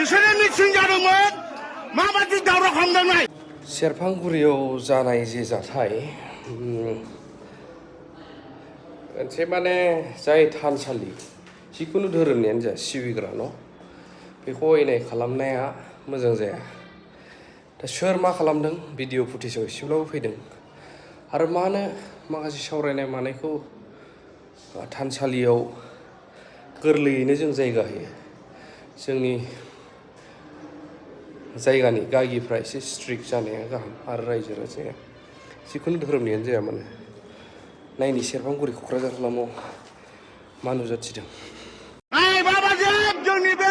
बिसोरनि मिथिं जादोंमोन माबायदि दावराव खालामदोंमोन सेरफांगुरियाव जानाय जे जाथाय मोनसे माने जाय थानसालि जिखुनु धोरोमनियानो जा सिबिग्रा न' बेखौ अयनाय खालामनाया मोजां जाया। दा सोर मा खालामदों भिडिअ फुटेजाव एसेब्लाबो फैदों आरो मानो माखासे सावरायनाय मानायखौ थानसालियाव गोरलैयैनो जों जायगा होयो। जोंनि जायगानि गागिफ्रा एसे स्ट्रिक्ट जानाया गाहाम आरो रायजो राजाया जिखुनु धोरोमनियानो जाया मानो नायनि सेरफांगुरि क'क्राझार हालामाव मा नुजाथिदों। जोंनि बे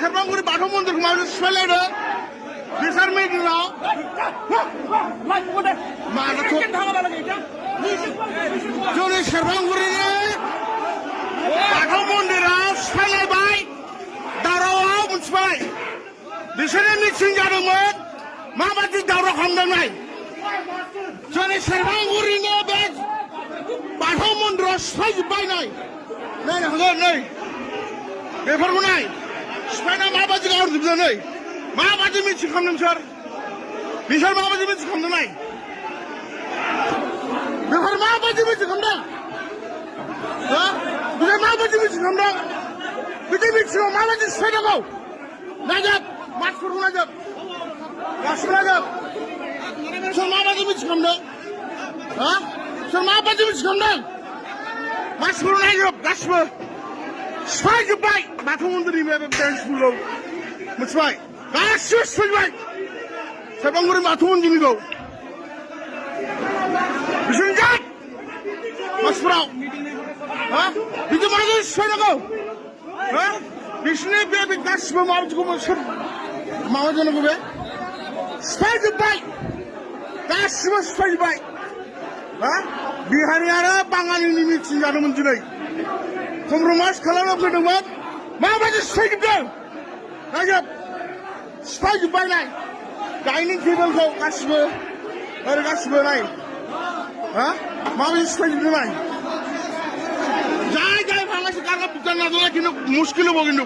सेरफांगुरि बाथौ मन्दिरखौ माबोरै सिफायलायदों बिसोर मिटिङाव जोंनि सेरफांगुरिनि बाथौ मन्दिराव सिफायलायबाय दावरावआव मोनथिबाय बिसोरनि मिथिं जादोंमोन माबायदि दावराव खालामदोंमोन जोंनि सेरफांगुरिनि बे बाथौ मन्दिराव सिफायजोब्बाय नायनो हागोन नै बेफोरखौ नाय सिफायना माबायदि गाहरजोबदों नै माबायदि मिथिं खालामदों बिसोर माबायदि मिथिं खालामदों नाय बेफोर माबायदि मिथिं खालामदों बिसोर माबायदि मिथिं खालामदों बिदि मिथिङाव माबायदि सिफायनांगौ नायजोब मानसिफोरखौ नायजोब गासिबो नायजोब सोर माबायदि मिथिं खालामदों सोर माबायदि मिथिं खालामदों मानसिफोरखौ नायजोब गासिबो सिफायजोब्बाय बाथौ मन्दिरनि बे बेन्सफोरखौ मिथिबाय गासिबो सिफायजोब्बाय सेरफांगुरि बाथौ मन्दिरनिखौ बिसोरनि जात मानसिफोराव बिदि माबायदि सिफायनांगौ बिसोरनि बे गासिबो माबायदिखौ सोर माबा जानांगौ बे सिफायजोब्बाय गासिबो सिफायजोब्बाय बिहारि आरो बाङालिनि मिथिं जादोंमोन दिनै कमप्रमाइज खालामना फैदोंमोन माबायदि सिफायजोबदों नायजोब सिफायजोब्बाय नाय डाइनिं टेबोलखौ गासिबो ओरै गासिबो नाय माबायदि सिफायजोबदों नाय जाय जाय भाঙাছে কারকা বুঝতে না কিন্তু মুশকিল হবো কিন্তু